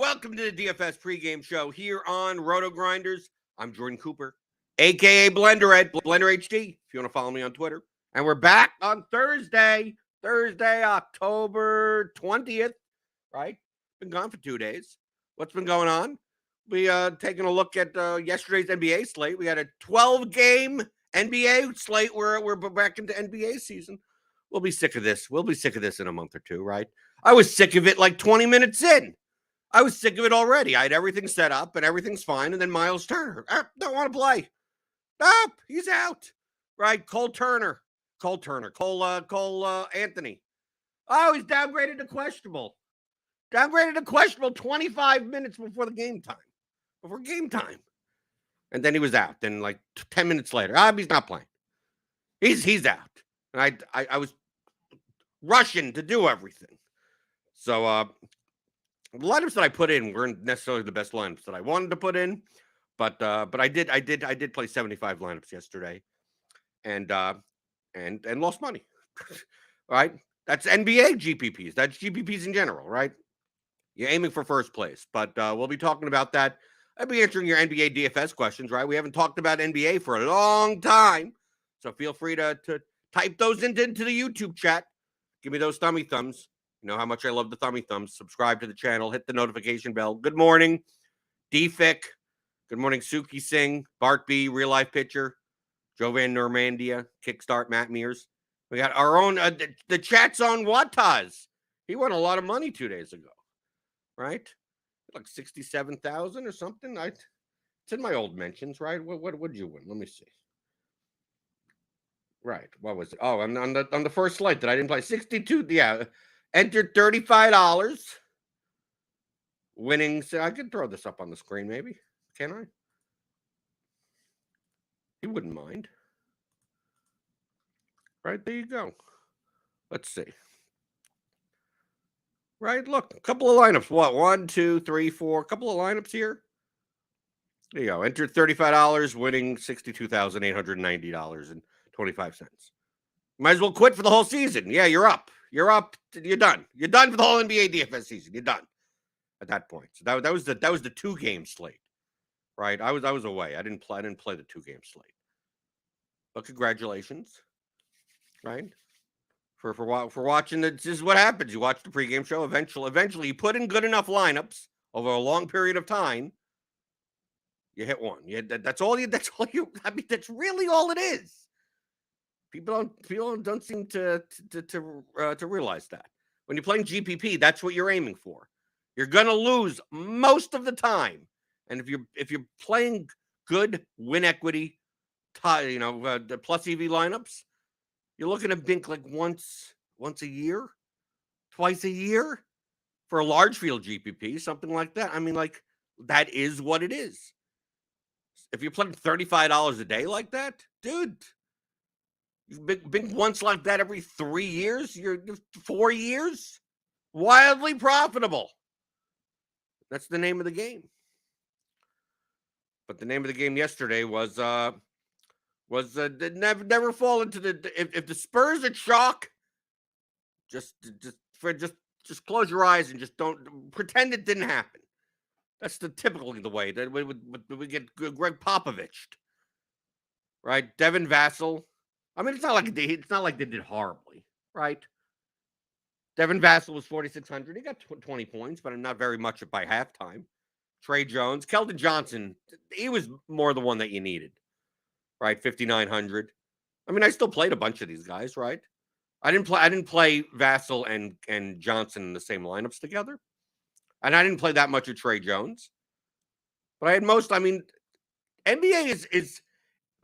welcome to the DFS pregame show here on RotoGrinders. I'm Jordan Cooper, a.k.a. Blender Ed, Blender HD, if you want to follow me on Twitter. And we're back on Thursday, October 20th, right? Been gone for 2 days. What's been going on? We taking a look at yesterday's NBA slate. We had a 12-game NBA slate. We're back into NBA season. We'll be sick of this. We'll be sick of this in a month or two, right? I was sick of it like 20 minutes in. I was sick of it already. I had everything set up and everything's fine. And then Miles Turner, don't want to play. Nope, he's out. Right? Cole Anthony. Oh, he's downgraded to questionable. 25 minutes before the game time. Before game time. And then he was out. Then like 10 minutes later, he's not playing. He's out. And I was rushing to do everything. So the lineups that I put in weren't necessarily the best lineups that I wanted to put in, but I did play 75 lineups yesterday, and lost money. Right? That's NBA GPPs. That's GPPs in general, right? You're aiming for first place, but we'll be talking about that. I'll be answering your NBA DFS questions, right? We haven't talked about NBA for a long time, so feel free to type those into the YouTube chat. Give me those thummy thumbs. You know how much I love the thummy thumbs. Subscribe to the channel. Hit the notification bell. Good morning, DFIC. Good morning, Suki Singh, Bart B, Real Life Pitcher, Jovan Normandia, Kickstart, Matt Mears. We got our own, the chat's on Wataz. He won a lot of money 2 days ago, right? Like 67,000 or something. It's in my old mentions, right? What did you win? Let me see. Right. What was it? Oh, on the first slate that I didn't play. 62. Yeah. Entered $35. Winning. So I could throw this up on the screen, maybe. Can I? You wouldn't mind. Right. There you go. Let's see. Right. Look, a couple of lineups. What? 1, 2, 3, 4. A couple of lineups here. There you go. Entered $35, winning $62,890.25. Might as well quit for the whole season. Yeah, you're up. You're up. You're done. You're done for the whole NBA DFS season. You're done at that point. So that was the 2-game slate, right? I was away. I didn't play the 2-game slate. But congratulations, right? For watching. This is what happens. You watch the pregame show. Eventually, you put in good enough lineups over a long period of time. You hit one. That's all you. I mean, that's really all it is. People don't seem to realize that when you're playing GPP, that's what you're aiming for. You're gonna lose most of the time, and if you're playing good win equity, the plus EV lineups, you're looking to bink like once a year, twice a year for a large field GPP, something like that. I mean, like that is what it is. If you're playing $35 a day like that, dude. You bink once like that every 3 years, you're 4 years, wildly profitable. That's the name of the game. But the name of the game yesterday was never fall into the if the Spurs are chalk, just close your eyes and just don't pretend it didn't happen. That's typically the way that we get Greg Popovich, right? Devin Vassell. I mean, it's not like they did horribly, right? Devin Vassell was 4,600. He got 20 points, but not very much by halftime. Trey Jones, Keldon Johnson, he was more the one that you needed, right? 5,900. I mean, I still played a bunch of these guys, right? I didn't play Vassell and Johnson in the same lineups together, and I didn't play that much of Trey Jones. But I had most. I mean, NBA is.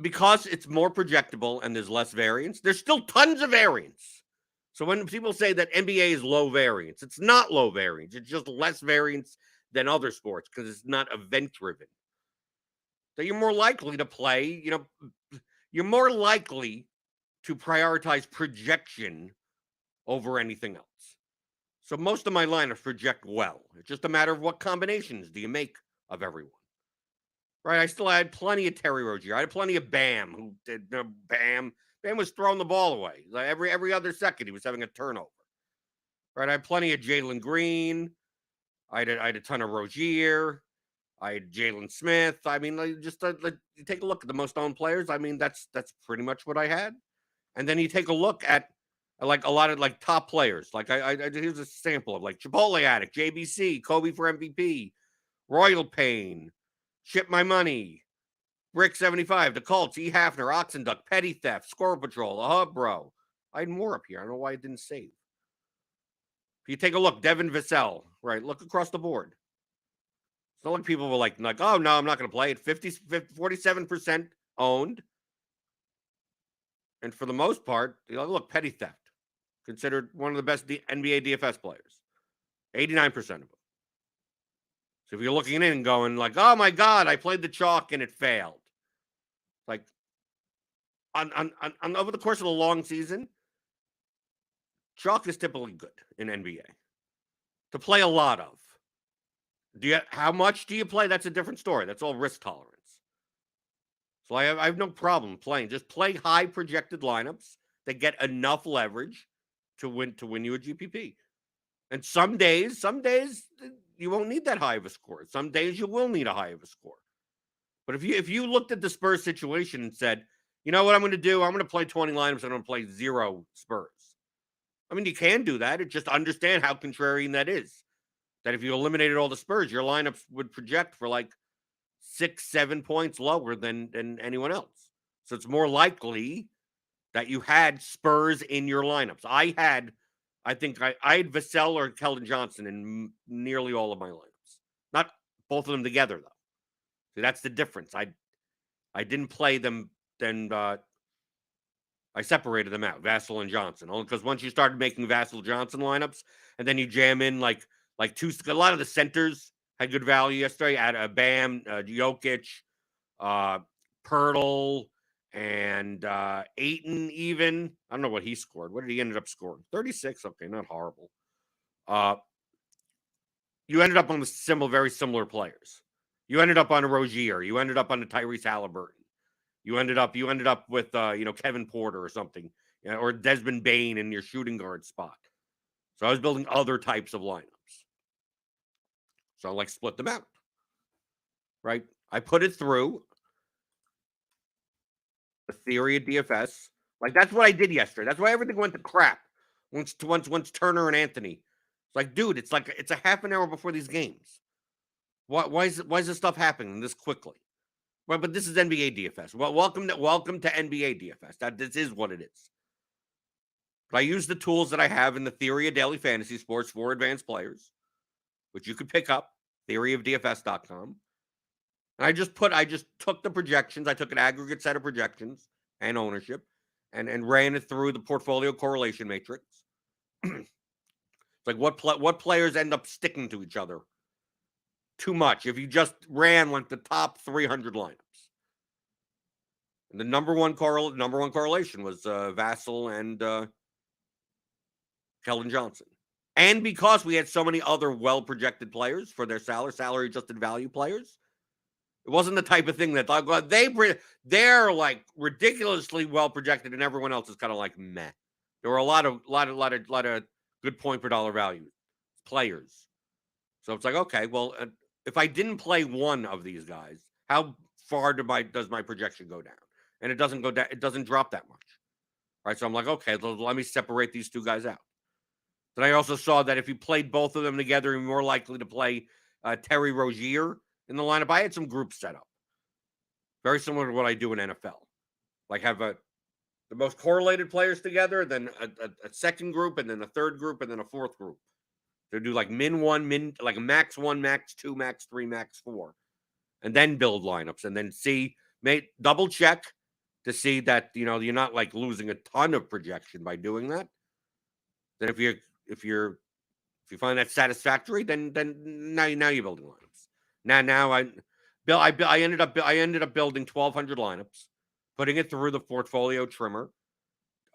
Because it's more projectable and there's less variance, there's still tons of variance. So when people say that NBA is low variance, it's not low variance. It's just less variance than other sports because it's not event-driven. So you're more likely to play, you're more likely to prioritize projection over anything else. So most of my lineups project well. It's just a matter of what combinations do you make of everyone. Right, I still had plenty of Terry Rozier. I had plenty of Bam, who did Bam. Bam was throwing the ball away. Like every other second, he was having a turnover. Right, I had plenty of Jalen Green. I had a ton of Rozier. I had Jalen Smith. I mean, you take a look at the most owned players. I mean, that's pretty much what I had. And then you take a look at like a lot of like top players. Like here's a sample of like Chipotle Addict, JBC, Kobe for MVP, Royal Pain, Ship My Money, Brick 75, the Colts, E. Hafner, Oxenduck, Petty Theft, Score Patrol, the Hub Bro. I had more up here. I don't know why I didn't save. If you take a look, Devin Vassell, right? Look across the board. It's not like people were like, oh no, I'm not going to play it. 47% owned. And for the most part, look, Petty Theft, considered one of the best NBA DFS players. 89% of them. So if you're looking in and going like, oh my God, I played the chalk and it failed. Like on over the course of a long season, chalk is typically good in NBA to play a lot of. How much do you play? That's a different story. That's all risk tolerance. So I have no problem playing. Just play high projected lineups that get enough leverage to win you a GPP. And some days you won't need that high of a score. Some days you will need a high of a score. But if you looked at the Spurs situation and said, you know what I'm going to do? I'm going to play 20 lineups and I'm going to play 0 Spurs. I mean, you can do that. It just understand how contrarian that is. That if you eliminated all the Spurs, your lineups would project for like 6-7 points lower than anyone else. So it's more likely that you had Spurs in your lineups. I think I had Vassell or Keldon Johnson in nearly all of my lineups. Not both of them together, though. See, that's the difference. I didn't play them, then I separated them out, Vassell and Johnson. Only because once you started making Vassell Johnson lineups, and then you jam in like a lot of the centers had good value yesterday. At Bam, Jokic, Pirtle, and Ayton even. I don't know what he scored. What did he end up scoring? 36. Okay, not horrible. You ended up on the very similar players. You ended up on a Rozier. You ended up on a Tyrese Halliburton. You ended up with Kevin Porter or something, or Desmond Bain in your shooting guard spot. So I was building other types of lineups. So I like split them out. Right? I put it through the theory of DFS. Like that's what I did yesterday. That's why everything went to crap. Once Turner and Anthony. It's like, dude, it's a half an hour before these games. Why is this stuff happening this quickly? Right, but this is NBA DFS. Well, welcome to NBA DFS. This is what it is. But I use the tools that I have in the Theory of Daily Fantasy Sports for advanced players, which you could pick up, theoryofdfs.com. And I just took the projections. I took an aggregate set of projections and ownership and ran it through the portfolio correlation matrix. It's like what players end up sticking to each other too much if you just ran like the top 300 lineups. And the number one correlation was Vassell and Keldon Johnson. And because we had so many other well-projected players for their salary-adjusted value players, it wasn't the type of thing that they're like ridiculously well-projected and everyone else is kind of like meh. There were a lot of good point per dollar value players. So it's like, okay, well, if I didn't play one of these guys, how far does my projection go down? And it doesn't go down. It doesn't drop that much. Right. So I'm like, okay, let me separate these two guys out. Then I also saw that if you played both of them together, you're more likely to play Terry Rozier in the lineup. I had some groups set up. Very similar to what I do in NFL. Like have the most correlated players together, then a second group, and then a third group, and then a fourth group. To do like min 1, like max 1, max 2, max 3, max 4. And then build lineups and then double check to see that, you're not like losing a ton of projection by doing that. Then if you find that satisfactory, then now you're building lineups. Now I ended up building 1,200 lineups, putting it through the portfolio trimmer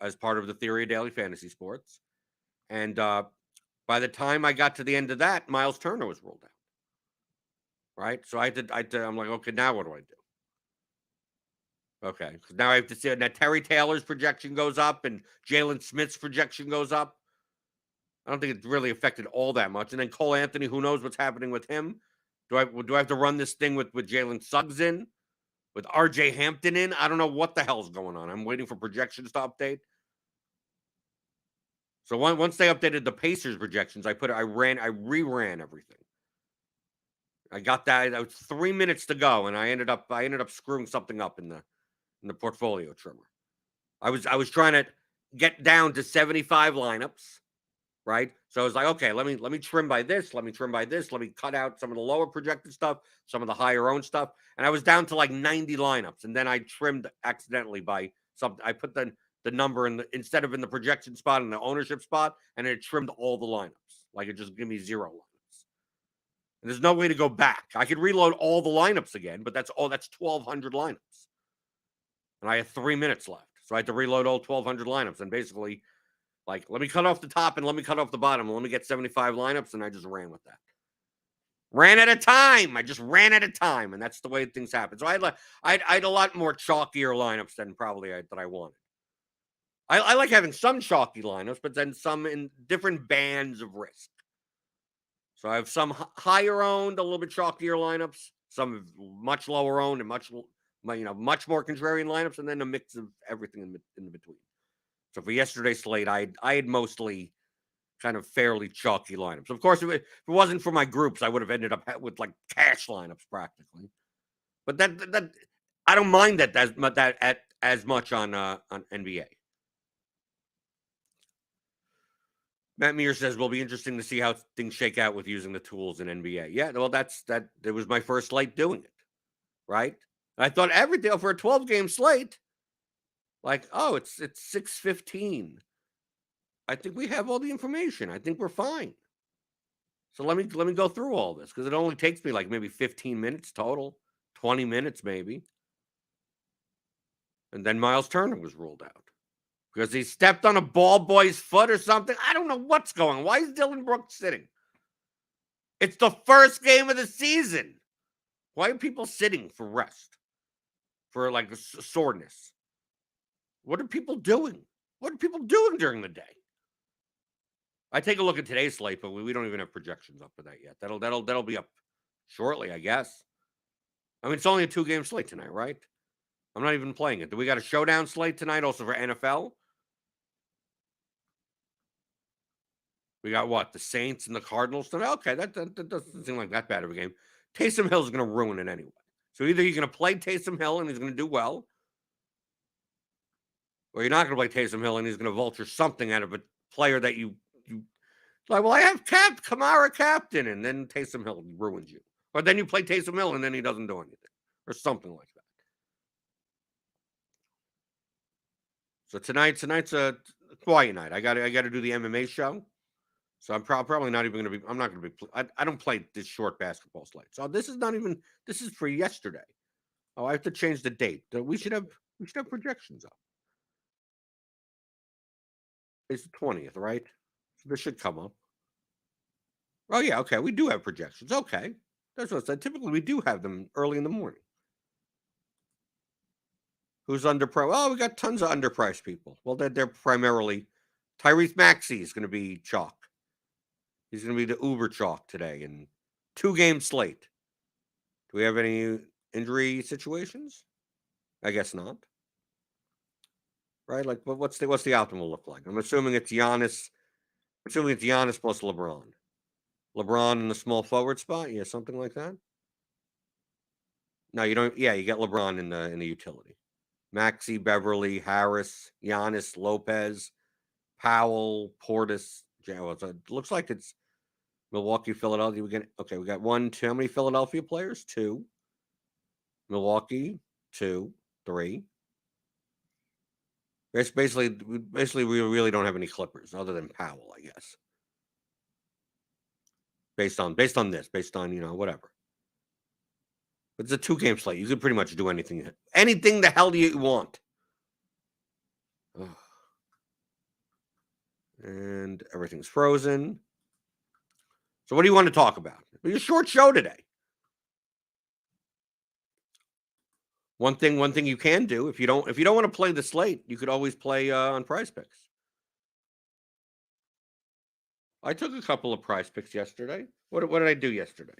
as part of the Theory of Daily Fantasy Sports. And by the time I got to the end of that, Miles Turner was rolled out. Right? So I'm like, okay, now what do I do? Okay, because now I have to see now Terry Taylor's projection goes up and Jalen Smith's projection goes up. I don't think it really affected all that much. And then Cole Anthony, who knows what's happening with him? Do I have to run this thing with Jalen Suggs in, with RJ Hampton in? I don't know what the hell's going on. I'm waiting for projections to update. So once they updated the Pacers projections, I reran everything. I got that. That was 3 minutes to go, and I ended up screwing something up in the portfolio trimmer. I was trying to get down to 75 lineups, right? So I was like, okay, let me trim by this, let me trim by this, let me cut out some of the lower projected stuff, some of the higher owned stuff, and I was down to like 90 lineups, and then I trimmed accidentally by something. I put the number instead of in the projection spot in the ownership spot, and it trimmed all the lineups. Like it just gave me 0 lineups. And there's no way to go back. I could reload all the lineups again, but that's 1,200 lineups. And I had 3 minutes left. So I had to reload all 1,200 lineups. And basically, like, let me cut off the top and let me cut off the bottom. Let me get 75 lineups. And I just ran with that. Ran at a time. I just ran at a time. And that's the way things happen. So I had a lot more chalkier lineups than probably that I wanted. I like having some chalky lineups, but then some in different bands of risk. So I have some higher owned, a little bit chalkier lineups, some much lower owned and much more contrarian lineups, and then a mix of everything in between. So for yesterday's slate, I had mostly kind of fairly chalky lineups. Of course, if it wasn't for my groups, I would have ended up with like cash lineups practically. But that I don't mind that as much on NBA. Matt Mears says, will be interesting to see how things shake out with using the tools in NBA. Yeah, well, it was my first slate doing it, right? And I thought everything for a 12-game slate, like, oh, it's 6:15. I think we have all the information. I think we're fine. So let me go through all this because it only takes me like maybe 15 minutes total, 20 minutes maybe. And then Miles Turner was ruled out because he stepped on a ball boy's foot or something. I don't know what's going on. Why is Dylan Brooks sitting? It's the first game of the season. Why are people sitting for rest? For like soreness? What are people doing? What are people doing during the day? I take a look at today's slate, but we don't even have projections up for that yet. That'll be up shortly, I guess. I mean, it's only a 2-game slate tonight, right? I'm not even playing it. Do we got a showdown slate tonight also for NFL? We got what? The Saints and the Cardinals tonight? Okay, that doesn't seem like that bad of a game. Taysom Hill's going to ruin it anyway. So either you're going to play Taysom Hill and he's going to do well, or you're not going to play Taysom Hill and he's going to vulture something out of a player that you like, well, I have Kamara captain, and then Taysom Hill ruins you. Or then you play Taysom Hill and then he doesn't do anything. Or something like that. So tonight's a quiet night. I got to do the MMA show. So I'm probably not even going to be. I'm not going to be. I don't play this short basketball slate. So this is not even. This is for yesterday. Oh, I have to change the date. We should have projections up. It's the 20th, right? So this should come up. Oh yeah, okay. We do have projections. Okay, that's what I said. Typically, we do have them early in the morning. Who's underpriced? Oh, we got tons of underpriced people. Well, they're primarily Tyrese Maxey is going to be chalk. He's going to be the uber chalk today in 2-game slate. Do we have any injury situations? I guess not. Right? Like, what's the optimal look like? I'm assuming it's Giannis. I'm assuming it's Giannis plus LeBron. LeBron in the small forward spot, yeah, something like that. No, you don't. Yeah, you get LeBron in the utility. Maxey, Beverly, Harris, Giannis, Lopez, Powell, Portis. So it looks like it's Milwaukee, Philadelphia. We got 1, 2. How many Philadelphia players? 2. Milwaukee, 2, 3. Basically, we really don't have any Clippers other than Powell, I guess. Based on whatever. But it's a 2-game slate. You could pretty much do anything the hell you want. And everything's frozen. So what do you want to talk about? It's a short show today. One thing you can do if you don't want to play the slate, you could always play on PrizePicks. I took a couple of prize picks yesterday. What did I do yesterday?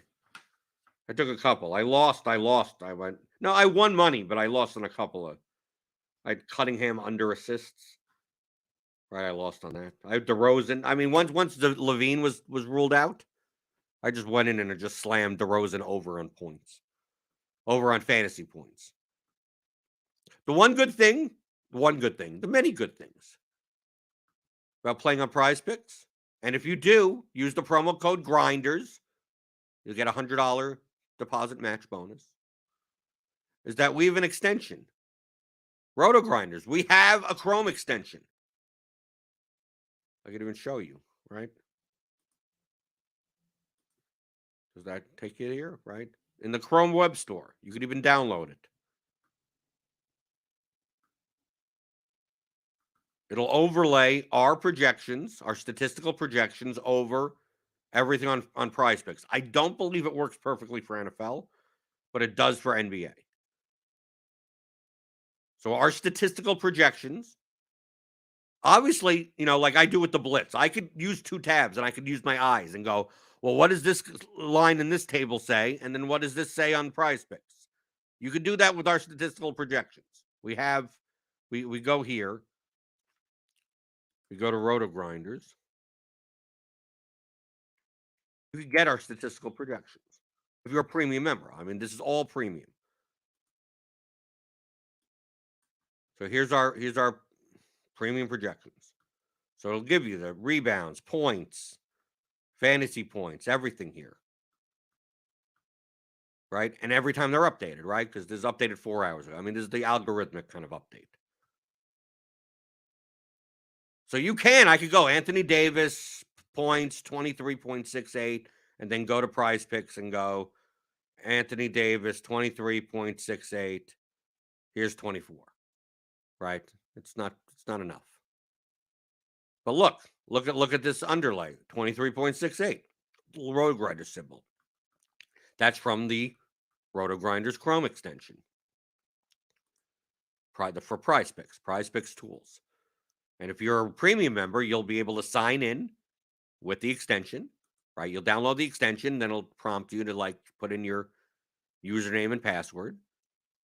I took a couple. I lost. I won money, but I lost on a couple of. I had Cunningham under assists. Right, I lost on that. I had DeRozan. I mean, once the Levine was ruled out, I just went in and just slammed DeRozan over on points, over on fantasy points. The many good things about playing on PrizePicks, and if you do use the promo code Grinders, you'll get a $100 deposit match bonus. Is that we have an extension, RotoGrinders. We have a Chrome extension. I could even show you, right? Does that take you here, right? In the Chrome web store. You could even download it. It'll overlay our projections, our statistical projections over everything on PrizePicks. I don't believe it works perfectly for NFL, but it does for NBA. So our statistical projections, obviously, like I do with the Blitz, I could use two tabs and I could use my eyes and go, well, what does this line in this table say? And then what does this say on PrizePicks? You could do that with our statistical projections. We go here. We go to RotoGrinders. You can get our statistical projections if you're a premium member. I mean, this is all premium. So here's our premium projections. So it'll give you the rebounds, points, fantasy points, everything here. Right? And every time they're updated, right? Because this is updated 4 hours ago. I mean, this is the algorithmic kind of update. So I could go Anthony Davis, points, 23.68, and then go to PrizePicks and go Anthony Davis, 23.68. Here's 24. Right? It's not enough. But look at this underlay, 23.68. Little RotoGrinders symbol. That's from the RotoGrinders Chrome extension. For PrizePicks tools. And if you're a premium member, you'll be able to sign in with the extension, right? You'll download the extension, then it'll prompt you to put in your username and password.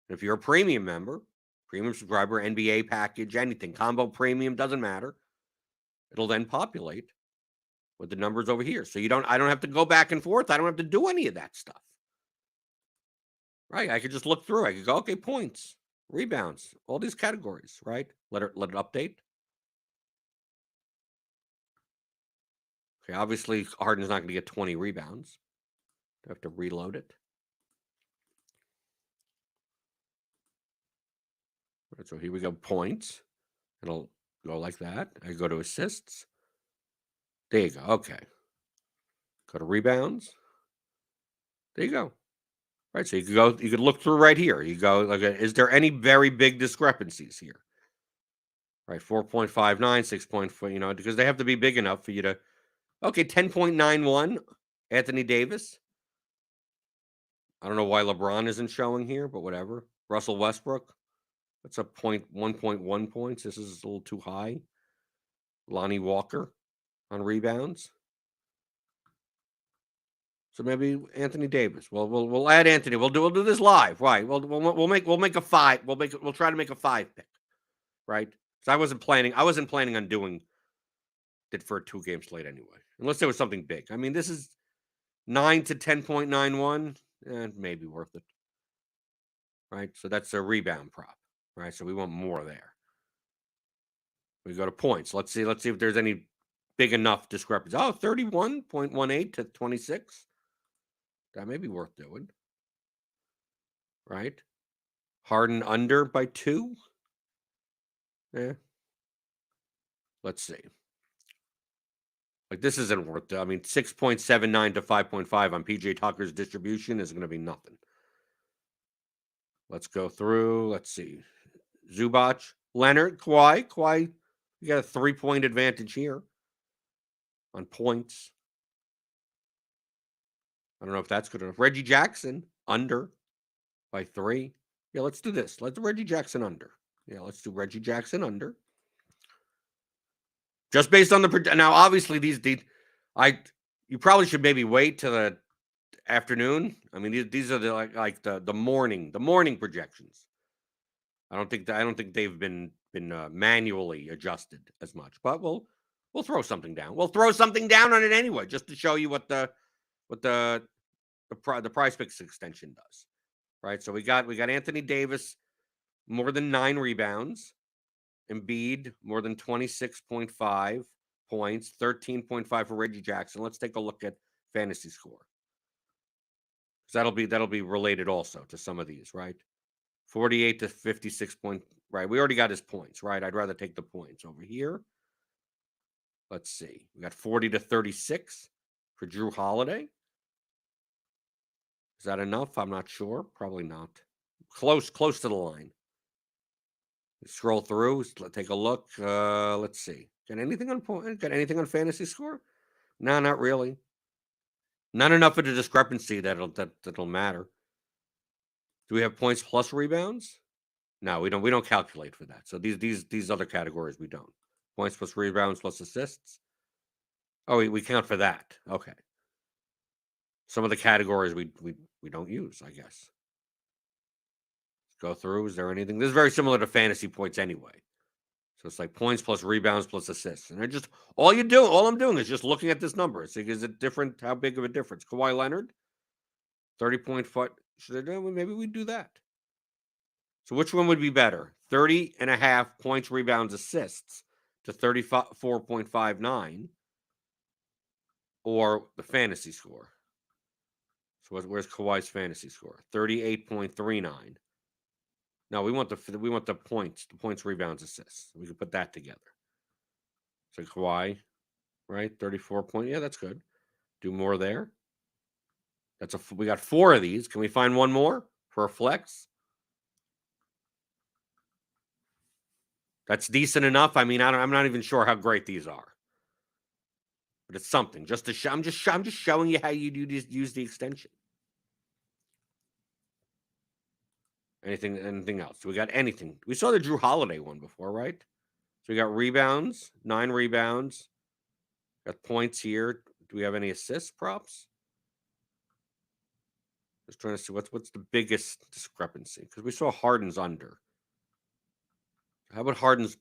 And if you're a premium member, premium subscriber, NBA package, anything, combo premium, doesn't matter. It'll then populate with the numbers over here. So I don't have to go back and forth. I don't have to do any of that stuff. Right? I could just look through. I could go, okay, points, rebounds, all these categories, right? Let it update. Okay, obviously Harden's not going to get 20 rebounds. I have to reload it. Right, so here we go, points. It'll go like that. I go to assists. There you go. Okay. Go to rebounds. There you go. Right. So you could look through right here. You go, is there any very big discrepancies here? Right. 4.59, 6.4, because they have to be big enough for you to, okay, 10.91, Anthony Davis. I don't know why LeBron isn't showing here, but whatever. Russell Westbrook. That's a 1.1 points. This is a little too high. Lonnie Walker on rebounds. So maybe Anthony Davis. Well, we'll add Anthony. We'll do this live, right? We'll make a 5. We'll try to make a 5 pick, right? So I wasn't planning on doing it for a 2-game slate anyway, unless there was something big. I mean, this is 9 to 10.91, maybe worth it, right? So that's a rebound prop, right? So we want more there. We go to points. Let's see if there's any big enough discrepancy. Oh, 31.18 to 26. That may be worth doing, right? Harden under by 2. Yeah. Let's see. This isn't worth it. I mean, 6.79 to 5.5 on PJ Tucker's distribution is going to be nothing. Let's go through. Let's see. Zubac, Leonard, Kawhi. You got a 3-point advantage here on points. I don't know if that's good enough. Reggie Jackson, under by 3. Yeah, let's do this. Let's do Reggie Jackson under. Yeah, let's do Reggie Jackson under. Just based on now, obviously, You probably should maybe wait till the afternoon. I mean, these are the morning projections. I don't think they've been manually adjusted as much, but we'll throw something down. We'll throw something down on it anyway, just to show you what the PrizePicks extension does, right? So we got Anthony Davis more than 9 rebounds, Embiid more than 26.5 points, 13.5 for Reggie Jackson. Let's take a look at fantasy score, because that'll be related also to some of these, right? 48 to 56 point. Right, we already got his points, right? I'd rather take the points over here. Let's see. We got 40 to 36 for Drew Holiday. Is that enough? I'm not sure. Probably not. Close to the line. Scroll through. Take a look. Let's see. Got anything on fantasy score? No, not really. Not enough of a discrepancy that'll matter. Do we have points plus rebounds? No, we don't. We don't calculate for that. So these other categories we don't. Points plus rebounds plus assists. Oh, we count for that. Okay. Some of the categories we don't use, I guess. Go through. Is there anything? This is very similar to fantasy points anyway. So it's like points plus rebounds plus assists. And all I'm doing is just looking at this number. Is it different? How big of a difference? Kawhi Leonard, 30.5. Maybe we do that. So which one would be better? 30.5 points, rebounds, assists to 34.59, or the fantasy score? So where's Kawhi's fantasy score? 38.39. No, we want the points, rebounds, assists. We can put that together. So Kawhi, right? 34 point. Yeah, that's good. Do more there. We got 4 of these. Can we find one more for a flex? That's decent enough. I mean, I'm not even sure how great these are, but it's something. Just to show, I'm just showing you how you use the extension. Anything else? Do we got anything? We saw the Drew Holiday one before, right? So we got rebounds, 9 rebounds. Got points here. Do we have any assist props? Just trying to see what's the biggest discrepancy, because we saw Harden's under. How about Harden's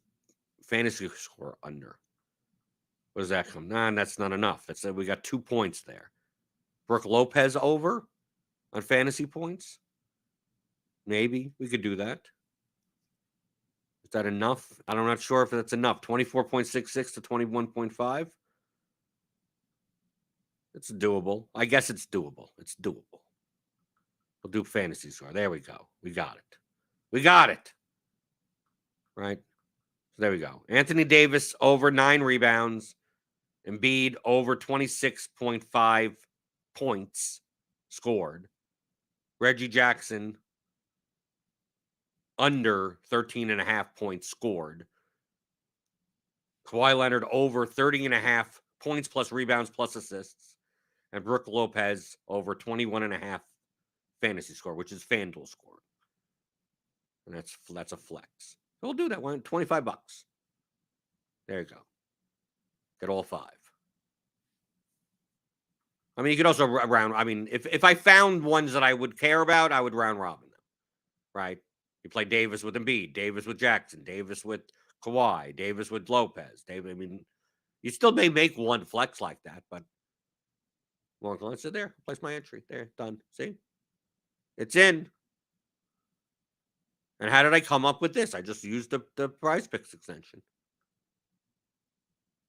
fantasy score under? What does that come? Nah, that's not enough. We got 2 points there. Brook Lopez over on fantasy points. Maybe we could do that. Is that enough? I'm not sure if that's enough. 24.66 to 21.5. It's doable. I guess it's doable. It's doable. We'll do fantasy score. There we go. We got it. Right? So there we go. Anthony Davis over 9 rebounds. Embiid over 26.5 points scored. Reggie Jackson under 13.5 points scored. Kawhi Leonard over 30.5 points plus rebounds plus assists. And Brook Lopez over 21.5 fantasy score, which is FanDuel score. And that's a flex. So we'll do that one. $25. There you go. Get all 5. I mean, you could also round. I mean, if I found ones that I would care about, I would round robin them. Right? You play Davis with Embiid, Davis with Jackson, Davis with Kawhi, Davis with Lopez. I mean, you still may make one flex like that, but let's sit there. Place my entry. There, done. See? It's in. And how did I come up with this? I just used the PrizePicks extension.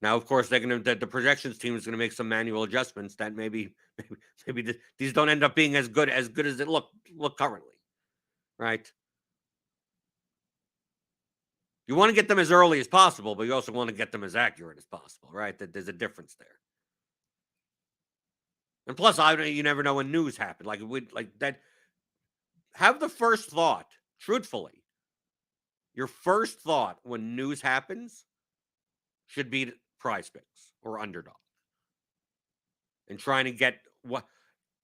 Now, of course, the projections team is going to make some manual adjustments that maybe these don't end up being as good as it look currently, right? You want to get them as early as possible, but you also want to get them as accurate as possible, right? That there's a difference there. And plus, you never know when news happens. Like that. Have the first thought, truthfully. Your first thought when news happens should be PrizePicks or Underdog, and trying to get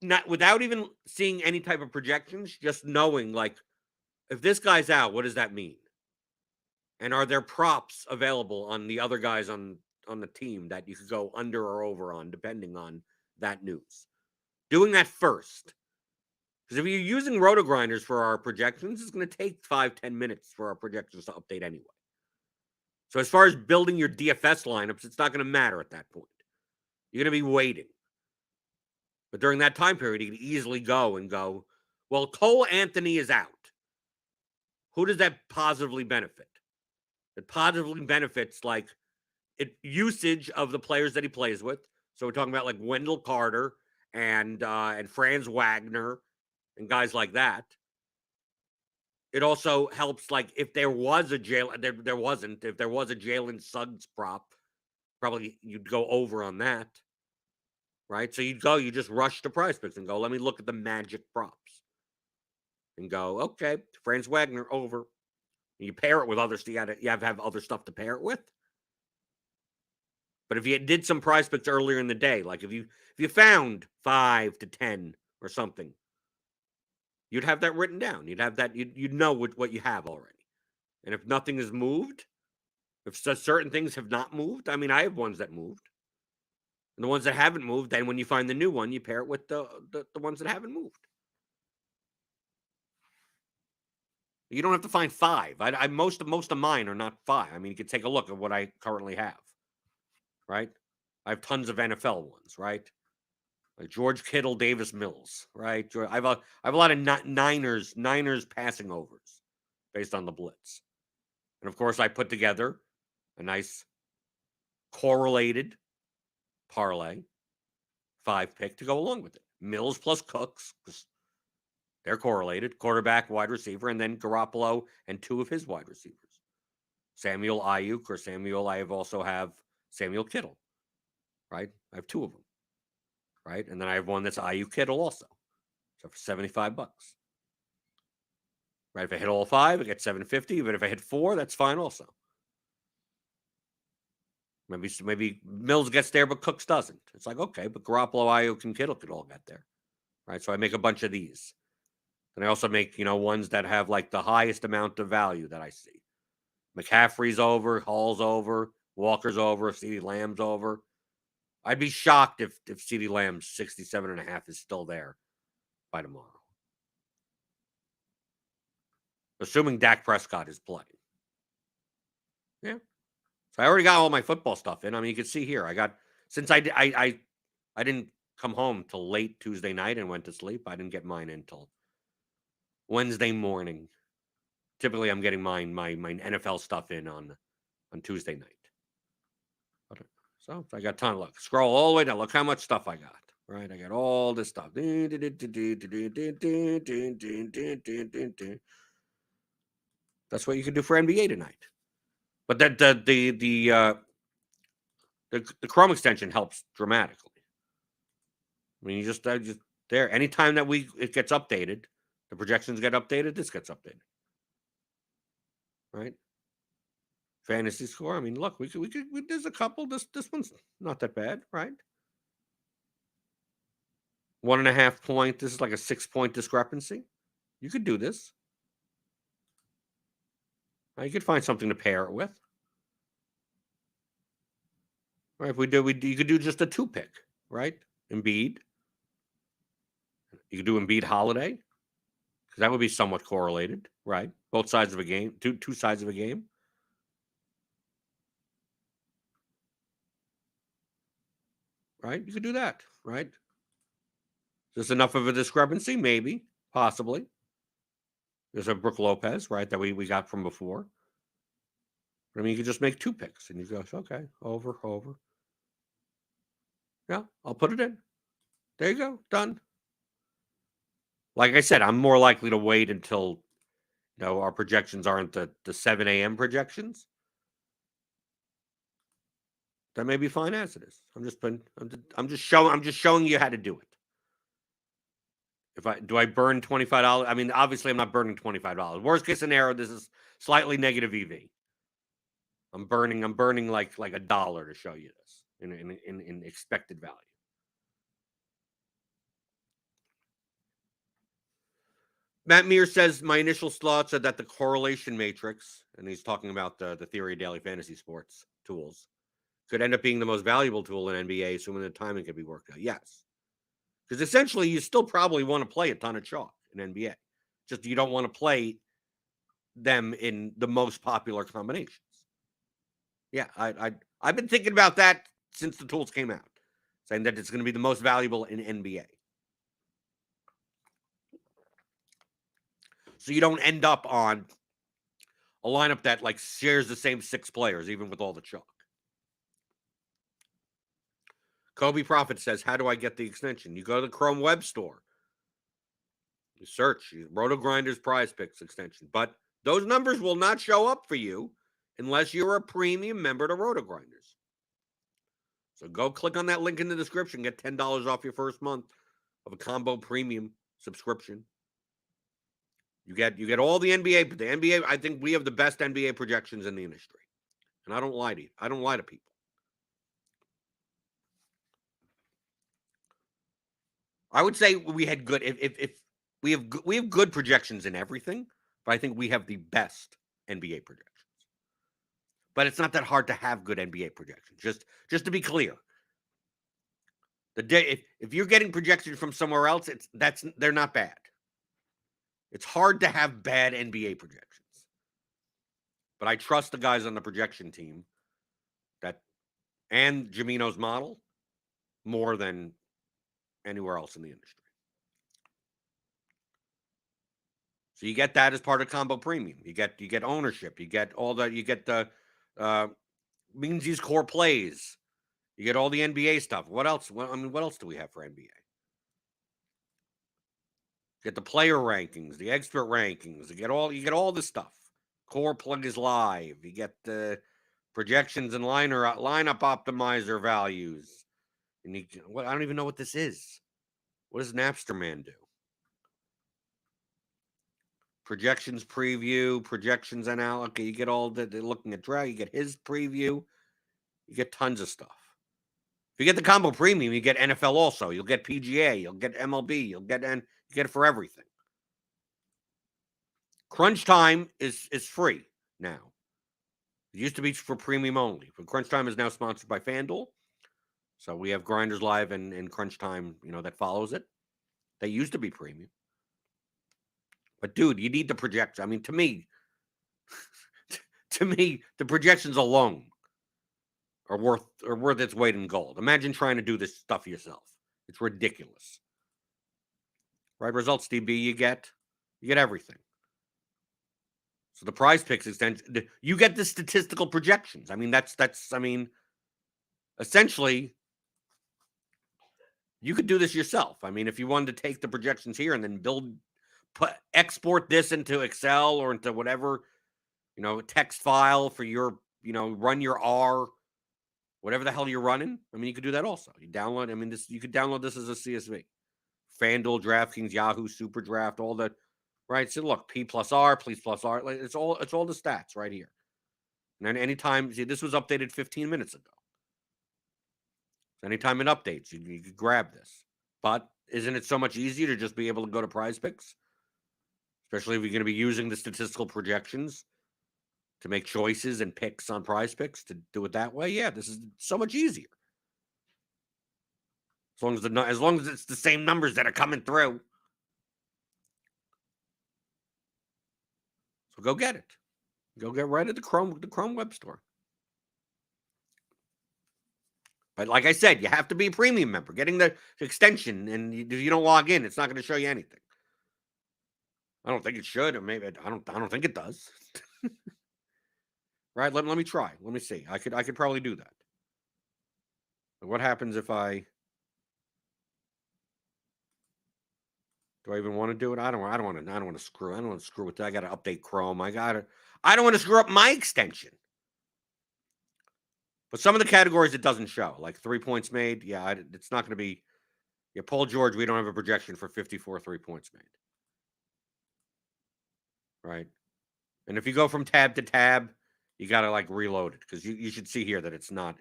not without even seeing any type of projections, just knowing like, if this guy's out, what does that mean? And are there props available on the other guys on the team that you could go under or over on, depending on that news. Doing that first. Because if you're using RotoGrinders for our projections, it's going to take 5-10 minutes for our projections to update anyway. So as far as building your DFS lineups, it's not going to matter at that point. You're going to be waiting. But during that time period, you can easily go, well, Cole Anthony is out. Who does that positively benefit? It positively benefits usage of the players that he plays with. So we're talking about like Wendell Carter and Franz Wagner and guys like that. It also helps, like, if there was a there wasn't. If there was a Jalen Suggs prop, probably you'd go over on that, right? So you just rush to PrizePicks and go, let me look at the magic props, and go, okay, Franz Wagner over. And you pair it with other stuff. You have to have other stuff to pair it with. But if you did some PrizePicks earlier in the day, like if you found 5 to 10 or something, you'd have that written down. You'd have that. You'd know what you have already. And if nothing has moved, if certain things have not moved, I mean, I have ones that moved. And the ones that haven't moved, then when you find the new one, you pair it with the ones that haven't moved. You don't have to find 5. Most of mine are not 5. I mean, you could take a look at what I currently have. Right? I have tons of NFL ones, right? Like George Kittle, Davis Mills, right? I have a lot of Niners passing overs based on the blitz. And of course, I put together a nice correlated parlay 5-pick to go along with it. Mills plus Cooks, because they're correlated, quarterback, wide receiver, and then Garoppolo and 2 of his wide receivers. Samuel Ayuk or Samuel, I also have Samuel Kittle, right? I have 2 of them, right? And then I have one that's Ayuk Kittle also. So for $75. Right? If I hit all 5, I get $750. But if I hit 4, that's fine also. Maybe Mills gets there, but Cooks doesn't. It's like, okay, but Garoppolo, Ayuk, and Kittle could all get there. Right? So I make a bunch of these. And I also make, ones that have like the highest amount of value that I see. McCaffrey's over, Hall's over, Walker's over, CeeDee Lamb's over. I'd be shocked if CeeDee Lamb's 67.5 is still there by tomorrow. Assuming Dak Prescott is playing. Yeah. So I already got all my football stuff in. I mean, you can see here, since I didn't come home till late Tuesday night and went to sleep, I didn't get mine until Wednesday morning. Typically, I'm getting my NFL stuff in on Tuesday night. So I got time. Look, scroll all the way down. Look how much stuff I got. Right, I got all this stuff. That's what you can do for NBA tonight. But that the Chrome extension helps dramatically. I mean, you just there. Anytime that it gets updated, the projections get updated. This gets updated, right? Fantasy score. I mean, look, we could. There's a couple. This one's not that bad, right? 1.5 point. This is like a 6-point discrepancy. You could do this. You could find something to pair it with. Right? If you could do just a 2-pick, right? Embiid. You could do Embiid Holiday, because that would be somewhat correlated, right? Both sides of a game, two sides of a game. Right? You could do that, right? Is this enough of a discrepancy? Maybe, possibly. There's a Brook Lopez, right, that we got from before. I mean, you could just make 2 picks, and you go, okay, over. Yeah, I'll put it in. There you go, done. Like I said, I'm more likely to wait until our projections aren't the 7 a.m. projections. That may be fine as it is. I'm just showing you how to do it. Do I burn $25? I mean, obviously, I'm not burning $25. Worst case scenario, this is slightly negative EV. I'm burning like $1 to show you this in expected value. Matt Mears says, my initial thoughts are that the correlation matrix, and he's talking about the theory of daily fantasy sports tools, could end up being the most valuable tool in NBA, assuming the timing can be worked out. Yes. Because essentially, you still probably want to play a ton of chalk in NBA. Just you don't want to play them in the most popular combinations. Yeah, I've been thinking about that since the tools came out, saying that it's going to be the most valuable in NBA. So you don't end up on a lineup that like shares the same 6 players, even with all the chalk. Kobe Prophet says, how do I get the extension? You go to the Chrome web store. You search RotoGrinders PrizePicks extension. But those numbers will not show up for you unless you're a premium member to RotoGrinders. So go click on that link in the description. Get $10 off your first month of a combo premium subscription. You get all the NBA, but the NBA, I think we have the best NBA projections in the industry. And I don't lie to you. I don't lie to people. I would say we had good if we have good projections in everything, but I think we have the best NBA projections. But it's not that hard to have good NBA projections. Just to be clear, the day if you're getting projections from somewhere else, they're not bad. It's hard to have bad NBA projections. But I trust the guys on the projection team and Jamino's model more than anywhere else in the industry. So you get that as part of combo premium. You get ownership. You get all the means these core plays. You get all the NBA stuff. What else? What else do we have for NBA? You get the player rankings, the expert rankings. You get all this stuff. Core plug is live. You get the projections and lineup optimizer values. And I don't even know what this is. What does Napster Man do? Projections preview, projections analysis. You get all the looking at draft. You get his preview. You get tons of stuff. If you get the combo premium, you get NFL also. You'll get PGA. You'll get MLB. You get it for everything. Crunch Time is free now. It used to be for premium only, but Crunch Time is now sponsored by FanDuel. So we have Grinders Live and Crunch Time, that follows it. They used to be premium. But dude, you need the projections. I mean, to me, the projections alone are worth its weight in gold. Imagine trying to do this stuff yourself. It's ridiculous. Right? Results DB, you get everything. So the PrizePicks extension, you get the statistical projections. I mean, that's essentially, you could do this yourself. I mean, if you wanted to take the projections here and then export this into Excel or into whatever, text file for your, run your R, whatever the hell you're running. I mean, you could do that also. You could download this as a CSV. FanDuel, DraftKings, Yahoo, Super Draft, all the, right? So look, P plus R, like it's all the stats right here. And then anytime, this was updated 15 minutes ago. So anytime it updates, you could grab this. But isn't it so much easier to just be able to go to PrizePicks? Especially if you're going to be using the statistical projections to make choices and picks on PrizePicks to do it that way. Yeah, this is so much easier. As long as it's the same numbers that are coming through. So go get it. Go get right at the Chrome web store. But like I said, you have to be a premium member. Getting the extension, and if you don't log in, it's not going to show you anything. I don't think it should, or maybe I don't think it does. Right? Let me try. Let me see. I could probably do that. But what happens if I? Do I even want to do it? I don't want to screw with that. I got to update Chrome. I don't want to screw up my extension. But some of the categories it doesn't show, like 3 points made. Yeah, it's not going to be. Yeah, Paul George, we don't have a projection for 54 3 points made. Right. And if you go from tab to tab, you got to like reload it because you should see here that it's not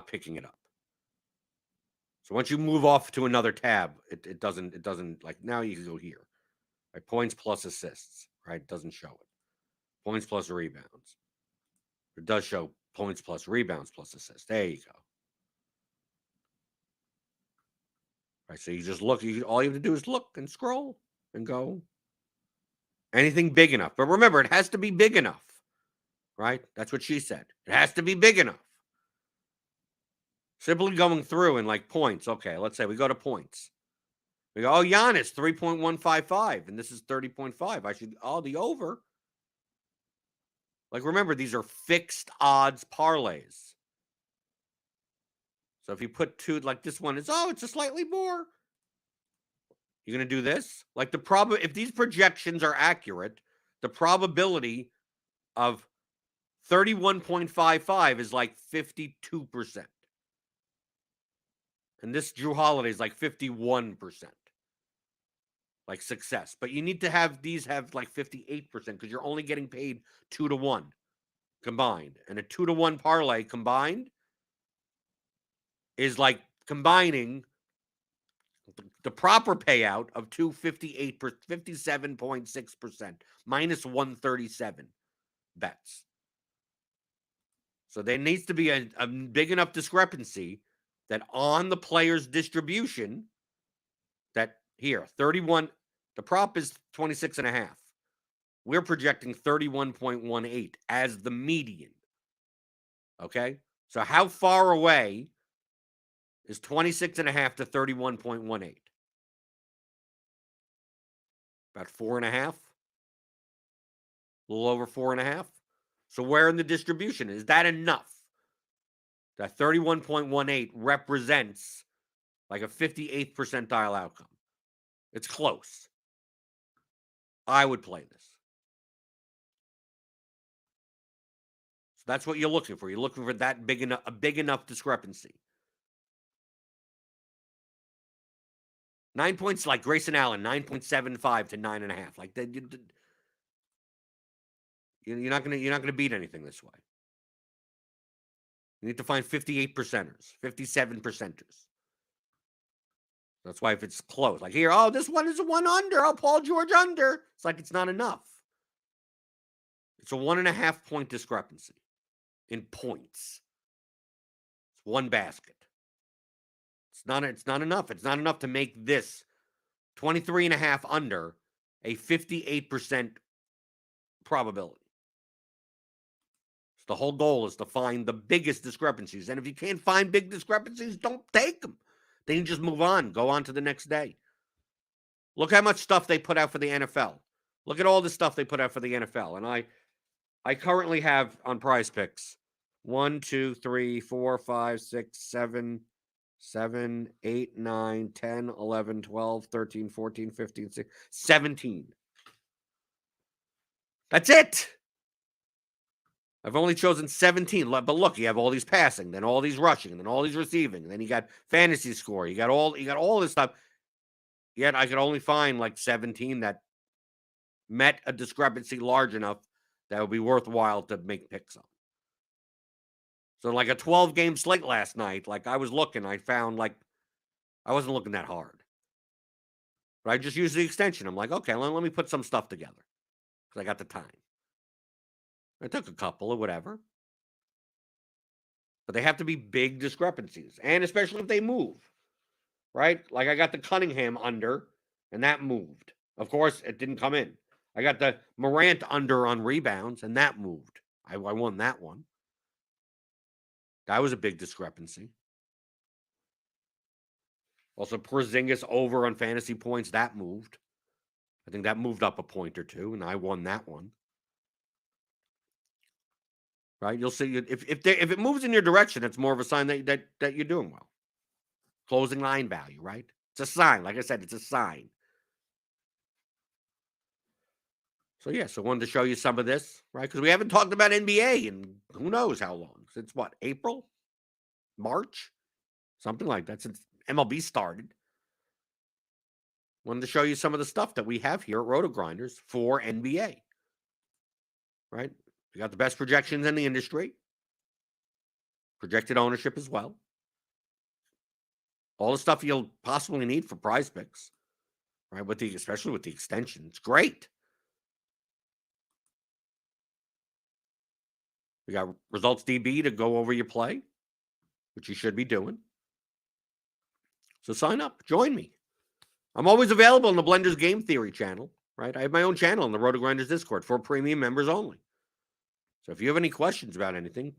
picking it up. So once you move off to another tab, it doesn't like now you can go here. Right? Points plus assists, right? It doesn't show it. Points plus rebounds. It does show points plus rebounds plus assists. There you go. Right, so you just look. All you have to do is look and scroll and go. Anything big enough. But remember, it has to be big enough. Right? That's what she said. It has to be big enough. Simply going through and like points. Okay, let's say we go to points. We go, oh, Giannis, 3.155, and this is 30.5. I should, the over. Like, remember, these are fixed odds parlays. So if you put two, like this one is, it's a slightly more. You're going to do this? Like if these projections are accurate, the probability of 31.55 is like 52%. And this Drew Holiday is like 51%. Like success. But you need to have these have like 58% because you're only getting paid 2-1 combined. And a 2-1 parlay combined is like combining the proper payout of 57.6% minus 137 bets. So there needs to be a big enough discrepancy that on the player's distribution, that here, 31, the prop is 26.5. We're projecting 31.18 as the median. Okay? So how far away is 26.5 to 31.18? About 4.5? A little over 4.5? So where in the distribution? Is that enough? That 31.18 represents like a 58th percentile outcome. It's close. I would play this. So that's what you're looking for. You're looking for that a big enough discrepancy. 9 points like Grayson Allen, 9.75 to 9.5. Like you're not gonna beat anything this way. You need to find 58 percenters, 57 percenters. That's why if it's close, like here, this one is a 1 under. Paul George under. It's like it's not enough. It's a 1.5 point discrepancy in points. It's one basket. It's not enough. It's not enough to make this 23.5 under a 58% probability. So the whole goal is to find the biggest discrepancies. And if you can't find big discrepancies, don't take them. Then you just move on. Go on to the next day. Look how much stuff they put out for the NFL. Look at all the stuff they put out for the NFL. And I currently have on PrizePicks 1, 2, 3, 4, 5, 6, 7, 8, 9, 10, 11, 12, 13, 14, 15, 16, 17. That's it. I've only chosen 17. But look, you have all these passing, then all these rushing, and then all these receiving, and then you got fantasy score. You got all this stuff. Yet I could only find like 17 that met a discrepancy large enough that would be worthwhile to make picks on. So like a 12-game slate last night, like I was looking, I found like I wasn't looking that hard. But I just used the extension. I'm like, okay, let me put some stuff together because I got the time. I took a couple or whatever. But they have to be big discrepancies, and especially if they move, right? Like I got the Cunningham under, and that moved. Of course, it didn't come in. I got the Morant under on rebounds, and that moved. I won that one. That was a big discrepancy. Also, Porzingis over on fantasy points, that moved. I think that moved up a point or two, and I won that one. Right? You'll see if it moves in your direction, it's more of a sign that you're doing well. Closing line value, right? It's a sign. Like I said, it's a sign. So yeah, so I wanted to show you some of this, right? Because we haven't talked about NBA in who knows how long. Since what? April? March? Something like that. Since MLB started. Wanted to show you some of the stuff that we have here at RotoGrinders for NBA. Right? We got the best projections in the industry. Projected ownership as well. All the stuff you'll possibly need for PrizePicks. Right? Especially with the extension. It's great. We got Results DB to go over your play, which you should be doing. So sign up. Join me. I'm always available on the Blenders Game Theory channel, right? I have my own channel in the RotoGrinders Discord for premium members only. So if you have any questions about anything,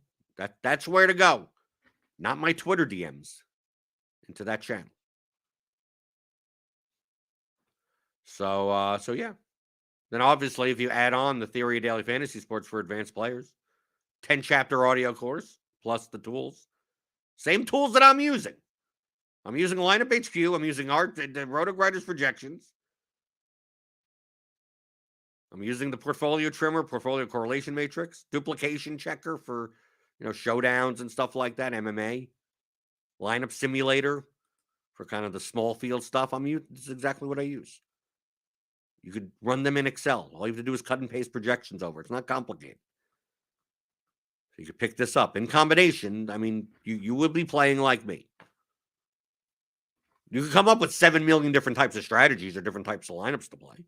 that's where to go. Not my Twitter DMs. Into that channel. So yeah. Then obviously, if you add on the Theory of Daily Fantasy Sports for advanced players, 10-chapter audio course, plus the tools. Same tools that I'm using. I'm using Lineup HQ. I'm using the RotoGrinders projections. I'm using the portfolio trimmer, portfolio correlation matrix, duplication checker for, showdowns and stuff like that, MMA, lineup simulator for kind of the small field stuff. This is exactly what I use. You could run them in Excel. All you have to do is cut and paste projections over. It's not complicated. So you could pick this up. In combination, you will be playing like me. You can come up with 7 million different types of strategies or different types of lineups to play.